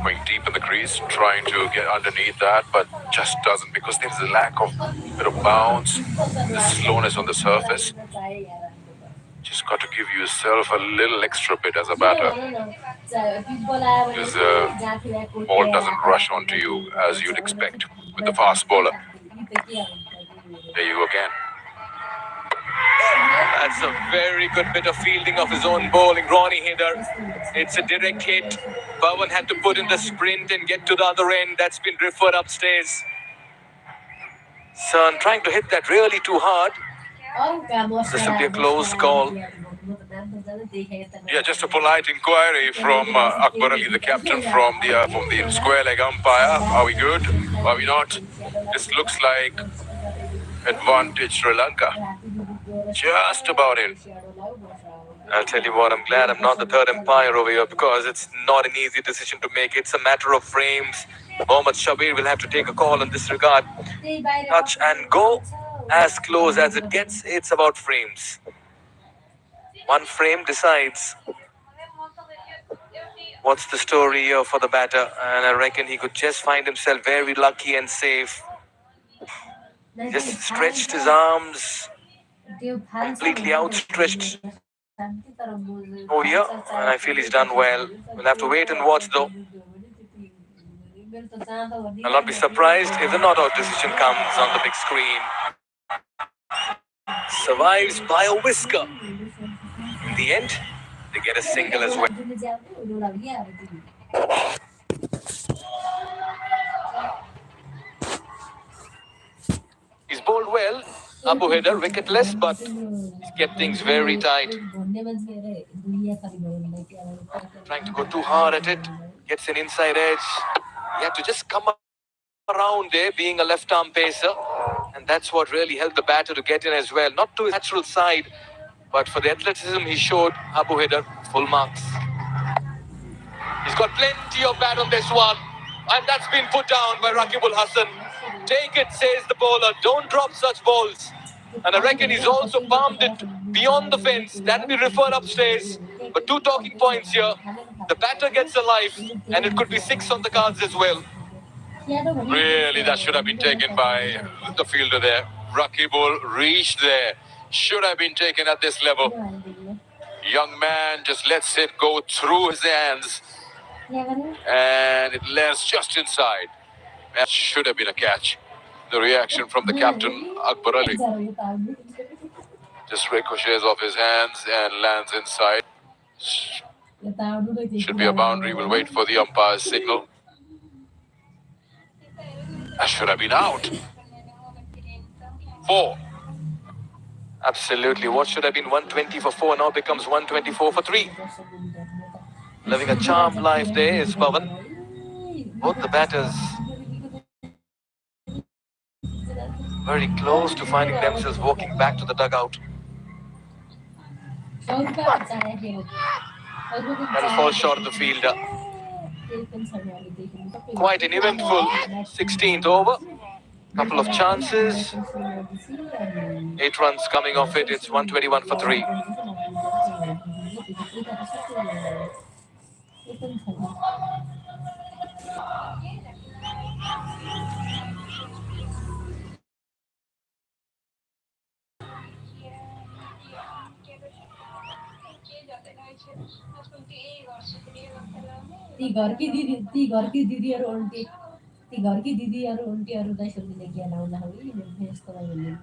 Going deep in the crease, trying to get underneath that, but just doesn't because there's a lack of bit of bounce, the slowness on the surface. Just got to give yourself a little extra bit as a batter. Because ball doesn't rush onto you as you'd expect with the fast bowler. There you go again. That's a very good bit of fielding of his own bowling. Ronnie Hinder. It's a direct hit. Pawan had to put in the sprint and get to the other end. That's been referred upstairs. Son trying to hit that really too hard. This will be a close call. Yeah, just a polite inquiry from Akbar Ali, the captain, from the square leg umpire. Are we good? Are we not? This looks like advantage Sri Lanka. Just about in. I'll tell you what, I'm glad I'm not the third umpire over here because it's not an easy decision to make. It's a matter of frames. Mohammad Shabir will have to take a call in this regard. Touch and go. As close as it gets, it's about frames. One frame decides what's the story here for the batter, and I reckon he could just find himself very lucky and safe. Just stretched his arms, completely outstretched. Oh yeah, and I feel he's done well. We'll have to wait and watch though. I'll not be surprised if the not-out decision comes on the big screen. Survives by a whisker. In the end, they get a single as well. He's bowled well. Abu Haider, wicketless, but he's kept things very tight. Trying to go too hard at it. Gets an inside edge. He had to just come around there, being a left-arm pacer. And that's what really helped the batter to get in as well. Not to his natural side, but for the athleticism he showed, Abu Haider, full marks. He's got plenty of bat on this one. And that's been put down by Rakibul Hassan. Take it, says the bowler. Don't drop such balls. And I reckon he's also palmed it beyond the fence. That'll be referred upstairs. But two talking points here. The batter gets a life, and it could be 6 on the cards as well. Really, that should have been taken by the fielder there. Rakibul reached there. Should have been taken at this level. Young man just lets it go through his hands. And it lands just inside. That should have been a catch. The reaction from the captain, Akbar Ali. Just ricochets off his hands and lands inside. Should be a boundary. We'll wait for the umpire's signal. That should have been out. 4. Absolutely. What should have been 120 for 4 now becomes 124 for 3. Living a charmed life there is Pawan. Both the batters very close to finding themselves walking back to the dugout. That'll fall short of the fielder. Quite an eventful 16th over. Couple of chances. 8 runs coming off it. It's 121 for 3. ती घरकी दिदीहरु aunty ती घरकी दिदीहरु आन्टीहरु दाइ सोध्ने के लाउँदा हो नि यस्तो भन्ने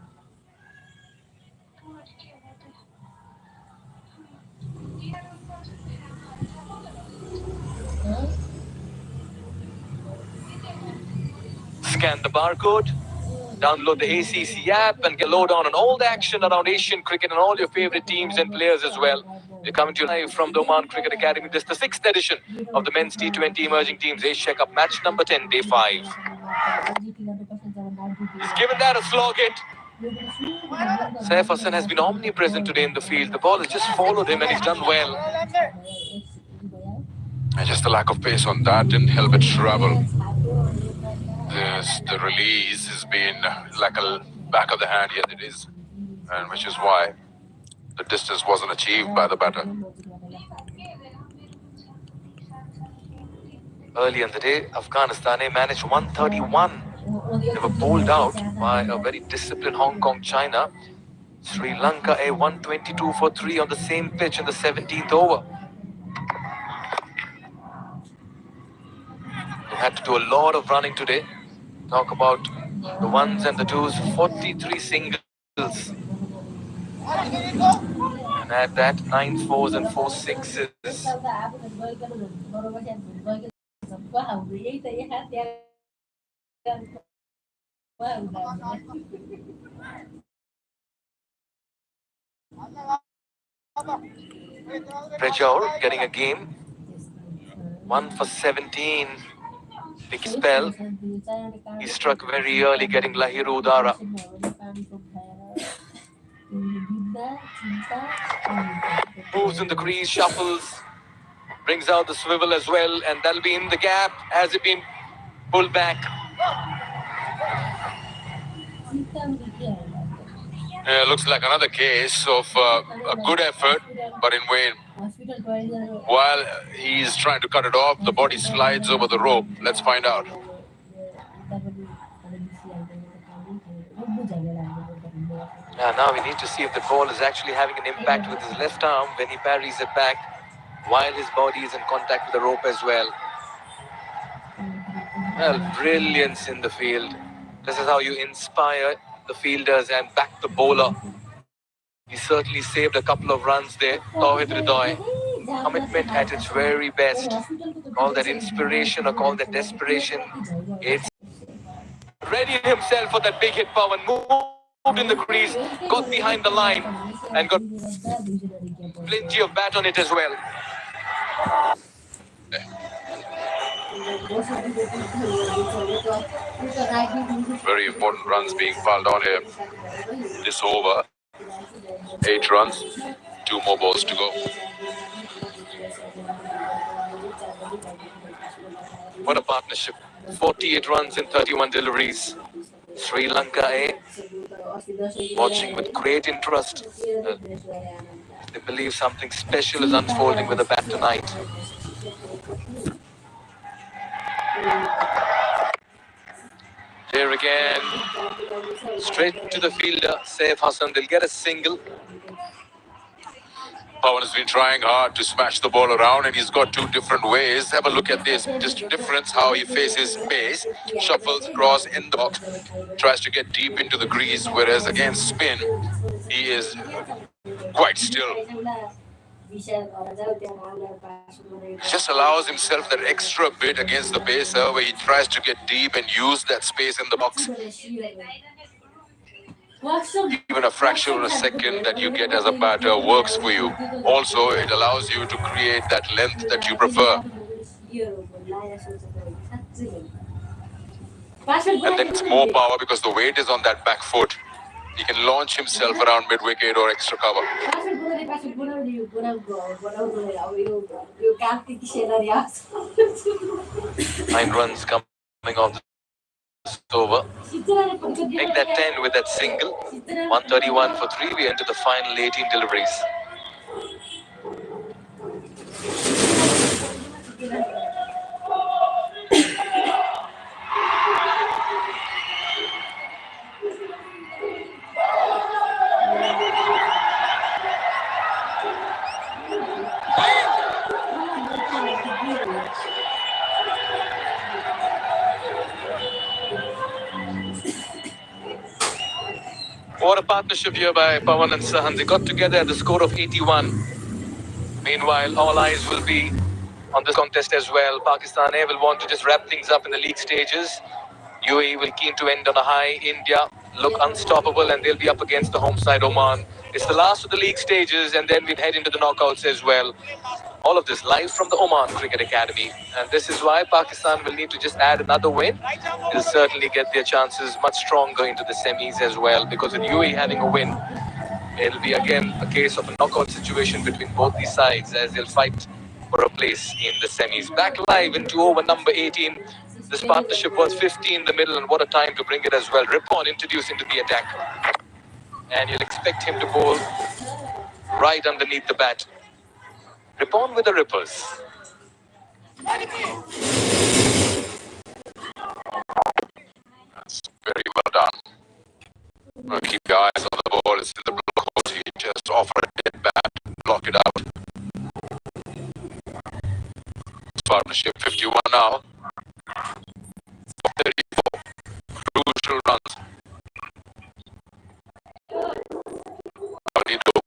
Scan the barcode, download the ACC app and get a lowdown on all the action around Asian cricket and all your favorite teams and players as well. We're coming to you live from the Oman Cricket Academy. This is the 6th edition of the Men's T20 Emerging Teams Asia Cup, match number 10, day 5. He's given that a slog hit. Saif Hassan has been omnipresent today in the field. The ball has just followed him and he's done well. And just the lack of pace on that didn't help it travel. The release has been like a back of the hand, yes it is. And which is why the distance wasn't achieved by the batter. Early in the day, Afghanistan managed 131. They were bowled out by a very disciplined Hong Kong China. Sri Lanka a 122 for 3 on the same pitch in the 17th over. They had to do a lot of running today. Talk about the ones and the twos, 43 singles. And at that, 9 fours and 4 sixes. Prejaur getting a game. 1 for 17. Big spell. He struck very early, getting Lahiru Udara. Moves in the crease, shuffles, brings out the swivel as well, and that'll be in the gap. Has it been pulled back? Looks like another case of a good effort, but in vain. While he's trying to cut it off, the body slides over the rope. Let's find out. Now we need to see if the ball is actually having an impact with his left arm when he parries it back, while his body is in contact with the rope as well. Well, brilliance in the field. This is how you inspire the fielders and back the bowler. He certainly saved a couple of runs there. Tawhid Ridoy. Commitment at its very best. Call that inspiration or call that desperation. It's ready himself for that big hit, Pawan. Moved in the crease, got behind the line, and got plenty of bat on it as well. Very important runs being piled on here. This over, 8 runs, 2 more balls to go. What a partnership. 48 runs in 31 deliveries. Sri Lanka, watching with great interest. They believe something special is unfolding with the bat tonight. There again, straight to the fielder, Saif Hassan. They'll get a single. Pawan has been trying hard to smash the ball around, and he's got 2 different ways. Have a look at this. Just difference how he faces pace, shuffles across in the box, tries to get deep into the crease, whereas against spin, he is quite still. He just allows himself that extra bit against the pacer where he tries to get deep and use that space in the box. Even a fraction of a second that you get as a batter works for you. Also, it allows you to create that length that you prefer. And then it's more power because the weight is on that back foot. He can launch himself around mid-wicket or extra cover. 9 runs coming off this over. Make that 10 with that single. 131 for 3. We enter the final 18 deliveries. What a partnership here by Pawan and Sahan. They got together at the score of 81. Meanwhile, all eyes will be on this contest as well. Pakistan will want to just wrap things up in the league stages. UAE will keen to end on a high. India look unstoppable, and they'll be up against the home side Oman. It's the last of the league stages, and then we'll head into the knockouts as well. All of this live from the Oman Cricket Academy. And this is why Pakistan will need to just add another win. They'll certainly get their chances much stronger into the semis as well, because with UAE having a win, it'll be again a case of a knockout situation between both these sides as they'll fight for a place in the semis. Back live into over number 18. This partnership was 50 in the middle, and what a time to bring it as well. Rippon introduced into the attack. And you'll expect him to bowl right underneath the bat. Rippon with the Rippers. That's very well done. Keep your eyes on the ball. It's in the offer a dead bat, block it out. Partnership 51 now. 34 crucial runs.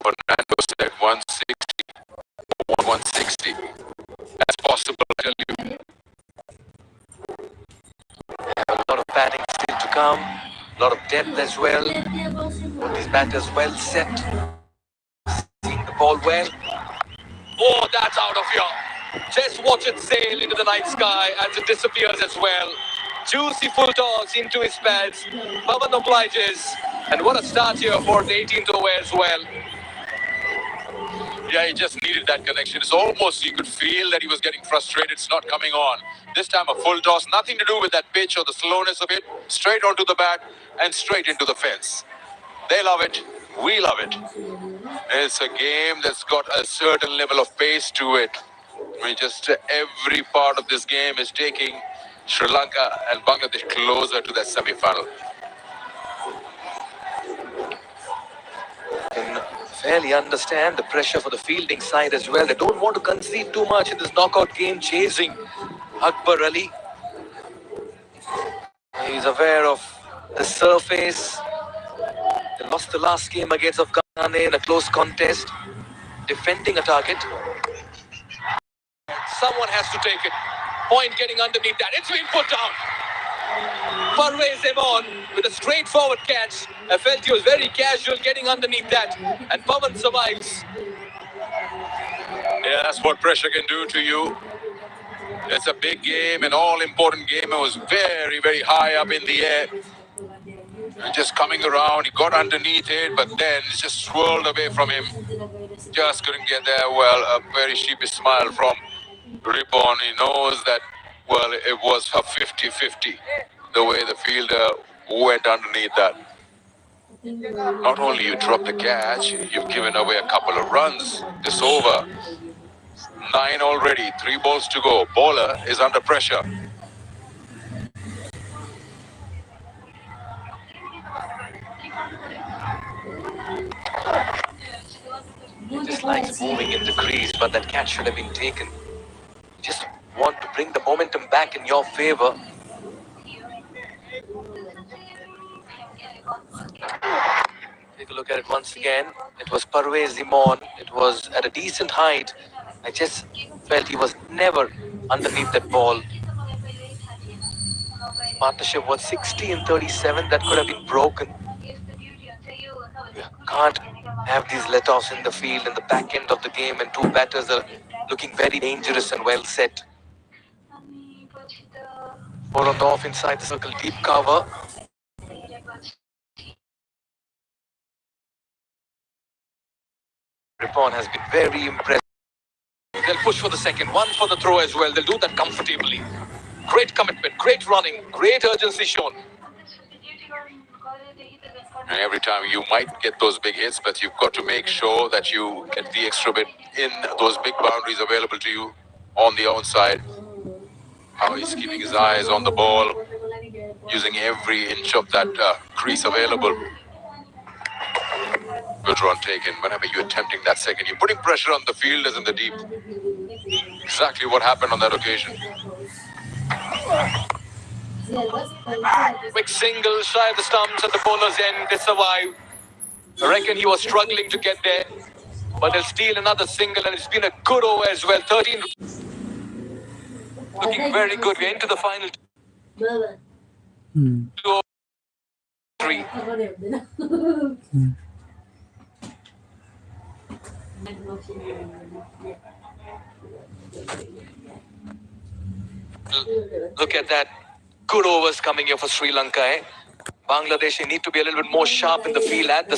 Fernando said 160. 160. That's possible, I tell you. A lot of batting still to come. A lot of depth as well. These batters well set. Seeing the ball well. Oh, that's out of here. Just watch it sail into the night sky as it disappears as well. Juicy full toss into his pads. Pavan obliges. And what a start here for the 18th over as well. Yeah, he just needed that connection. It's almost, you could feel that he was getting frustrated. It's not coming on. This time a full toss, nothing to do with that pitch or the slowness of it. Straight onto the bat and straight into the fence. They love it. We love it. It's a game that's got a certain level of pace to it. Every part of this game is taking Sri Lanka and Bangladesh closer to that semi-final. Can fairly understand the pressure for the fielding side as well. They don't want to concede too much in this knockout game chasing Akbar Ali. He's aware of the surface. They lost the last game against Afghanistan in a close contest, defending a target. Someone has to take it. Point getting underneath that. It's been put down. Parvez Imran with a straightforward catch. I felt he was very casual getting underneath that. And Pavan survives. Yeah, that's what pressure can do to you. It's a big game, an all-important game. It was very, very high up in the air. And just coming around, he got underneath it, but then it just swirled away from him. Just couldn't get there. Well, a very sheepish smile from Ripon. He knows that, well, it was a 50-50, the way the fielder went underneath that. Not only you dropped the catch, you've given away a couple of runs this over. 9 already, 3 balls to go. Bowler is under pressure. Just likes moving in the crease, but that catch should have been taken. Just want to bring the momentum back in your favor. Take a look at it once again. It was Parvez Imran. It was at a decent height. I just felt he was never underneath that ball. Partnership was 60 and 37. That could have been broken. Can't have these let-offs in the field in the back end of the game, and 2 batters are looking very dangerous and well set. 4 on the off inside the circle, deep cover. Ripon has been very impressive. They'll push for the second, 1 for the throw as well. They'll do that comfortably. Great commitment, great running, great urgency shown. And every time you might get those big hits, but you've got to make sure that you get the extra bit in those big boundaries available to you on the outside. How he's keeping his eyes on the ball, using every inch of that crease available. Good run taken. Whenever you're attempting that second, you're putting pressure on the fielders in the deep. Exactly what happened on that occasion. Quick single, shy of the stumps at the bowler's end. They survive. I reckon he was struggling to get there, but they'll steal another single, and it's been a good over as well. 13. Looking very good. We're into the final. 2 3. Look at that. Good overs coming here for Sri Lanka. Bangladesh need to be a little bit more sharp in the field at the